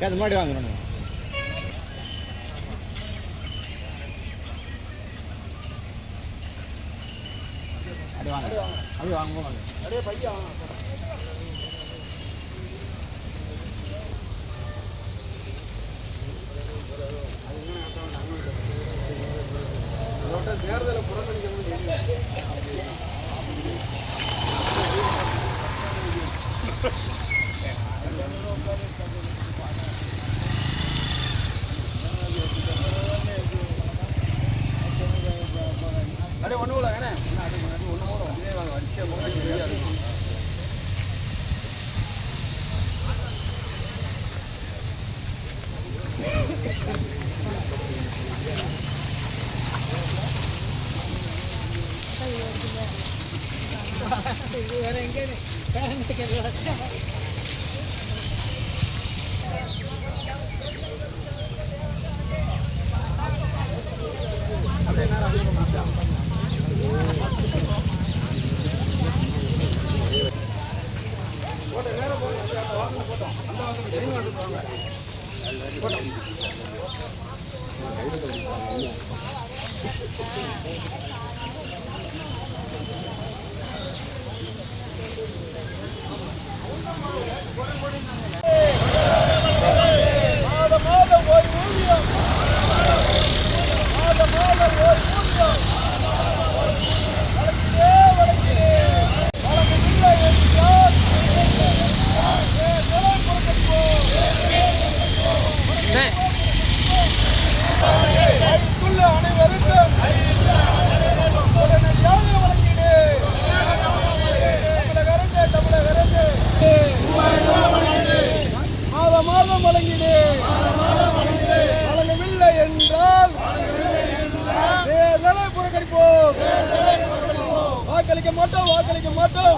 அது முன்னாடி வாங்கணும். அப்படியே வாங்க, அப்படியே வாங்க, அப்படியே பையன் தேர்தலை புறக்கணிக்கணும். அப்படியே ஒன்று கூட ஏன்னா ஒன்று கூட இதே வாங்க வரிசையாக போக இருக்கும். வேற எங்கே வழங்கவில்லை என்றால் தேர்தலை புறக்கணிப்போம். வாக்களிக்க மாட்டோம், வாக்களிக்க மாட்டோம்.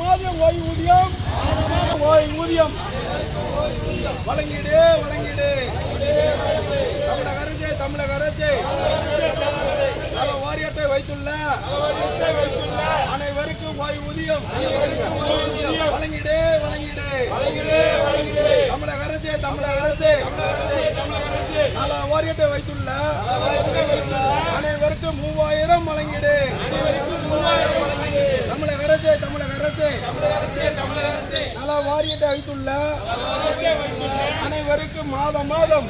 மாதம் ஓய்வூதியம் வழங்கிடு, வழங்கிடு. தமிழக அரசு நல வாரியத்தை வைத்துள்ள அனைவருக்கும் ஓய்வூதியம் வழங்கிடு, வழங்கிடு. தமிழக அரசு நல வாரியத்தை வைத்துள்ள அனைவருக்கும் 3000 வழங்கிடு. தமிழக அரசு நல வாரியத்தை வைத்துள்ள அனைவருக்கும் மாதம்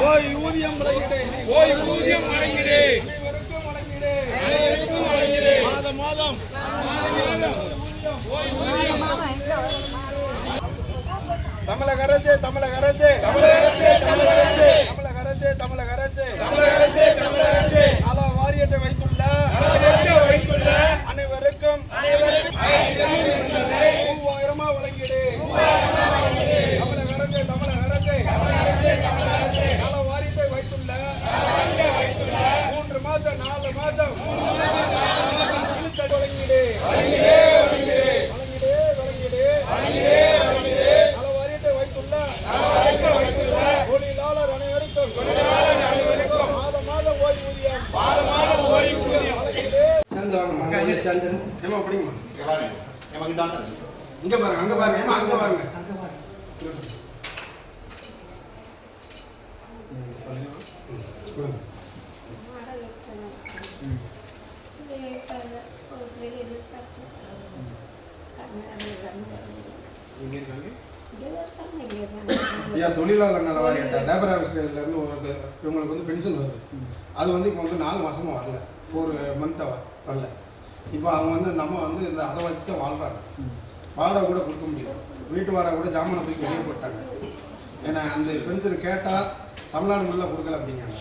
ஓய்வூதியம் வழங்கிடு. மாதம் தமிழக அரசு நல வாரியத்தை வைத்துள்ள அனைவருக்கும் 3000 வழங்கிடு. தமிழக அரசு நல வாரியத்தை வைத்துள்ள 3 மாதம் 4 மாதம் வழங்கிடு. தொழிலாளர் அனைவருக்கும் மாதம் ஓய்வூதியம். இங்க பாருங்க, அங்க பாருங்க, அங்க பாருங்க. தொழிலாளர் நல வாரியத்தை லேபர் ஆஃபீஸ்லேருந்து இவங்களுக்கு வந்து பென்ஷன் வருது. அது வந்து இப்போ வந்து 4 மாதமாக வரல, 4 மந்த்தாக வரல. இப்போ அவங்க வந்து நம்ம வந்து இந்த அதை வச்சு தான் வாழ்கிறாங்க. வாடகை கூட கொடுக்க முடியல, வீட்டு வாடகை கூட ஜாமானை தூக்கி வெளியே போட்டாங்க. ஏன்னா அந்த பென்ஷன் கேட்டால் தமிழ்நாடு ஃபுல்லாக கொடுக்கல அப்படிங்காங்க.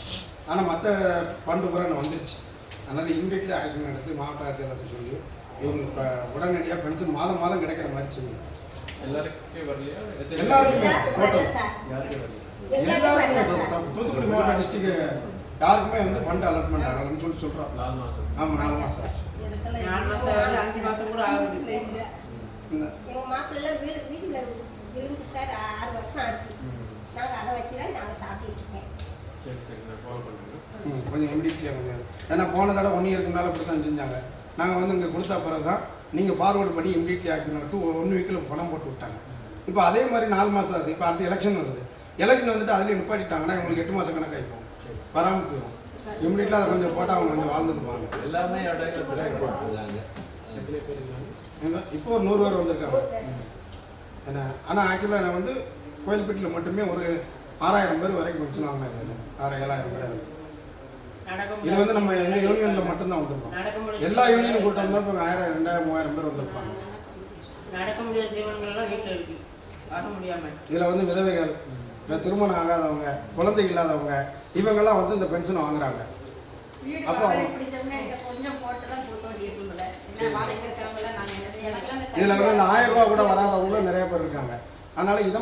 ஆனால் மற்ற ஃபண்டு பூரா வந்துருச்சு. அதனால் இமீடியட்லி ஆக்ஷன் எடுத்து மாவட்ட ஆட்சியர்கிட்ட சொல்லி இவங்களுக்கு இப்போ உடனடியாக பென்ஷன் மாதம் கிடைக்கிற மாதிரி செய்யணும். எல்லாருக்குமே தூத்துக்குடி மாவட்ட டிஸ்ட்ரிக்ட் யாருக்குமே வந்து ஃபண்ட் அலாட்மெண்ட் ஆகலன்னு சொல்கிறோம். ஆமாம், 4 மாதம் ஆச்சு. கொஞ்சம் இமிடியட்லியாக கொஞ்சம், ஏன்னா போன தடவை 1 இயருக்கு மேலே இப்படி தான் செஞ்சாங்க. நாங்கள் வந்து இங்கே கொடுத்த பிறகு தான் நீங்கள் ஃபார்வர்டு பண்ணி இமிடியட்லி ஆக்ஷன் எடுத்து 1 வீக்கில் பணம் போட்டு விட்டாங்க. இப்போ அதே மாதிரி 4 மாதம் ஆகுது. இப்போ அடுத்து எலெக்ஷன் வருது. எலெக்ஷன் வந்துட்டு அதுலேயும் நிப்பாட்டிட்டாங்கன்னா இவங்களுக்கு 8 மாதம் கணக்காயிப்போம், வராமல் போயிடும். இம்மிடியட்டாக அதை கொஞ்சம் போட்டால் அவங்க கொஞ்சம் வாழ்ந்துக்குவாங்க. எல்லாமே போட்டுருக்காங்க. இப்போ ஒரு 100 பேர் வந்திருக்காங்க. ஏன்னா ஆனால் ஆக்சுவலாக நான் வந்து கோயில்பேட்டில் மட்டுமே ஒரு 6000 பேர் வரைக்கும் பென்ஷன் வாங்கினாங்க. 6000-7000 பேர். இது வந்து நம்ம எங்கள் யூனியனில் மட்டும்தான் வந்திருக்கோம். எல்லா யூனியனும் கூட்டம் வந்தால் இப்போ 1000, 2000, 3000 பேர் வந்திருப்பாங்க. நடக்க முடியாத ஜீவன்கள்லாம் வீட்டில் இருக்கு, வர முடியாமல். இதில் வந்து விதவைகள், திருமணம் ஆகாதவங்க, குழந்தை இல்லாதவங்க, இவங்கெல்லாம் வந்து இந்த பென்ஷன் வாங்குறாங்க. அப்போ இதில் வந்து இந்த 1000 ரூபா கூட வராதவங்களும் நிறைய பேர் இருக்காங்க. அதனால இதை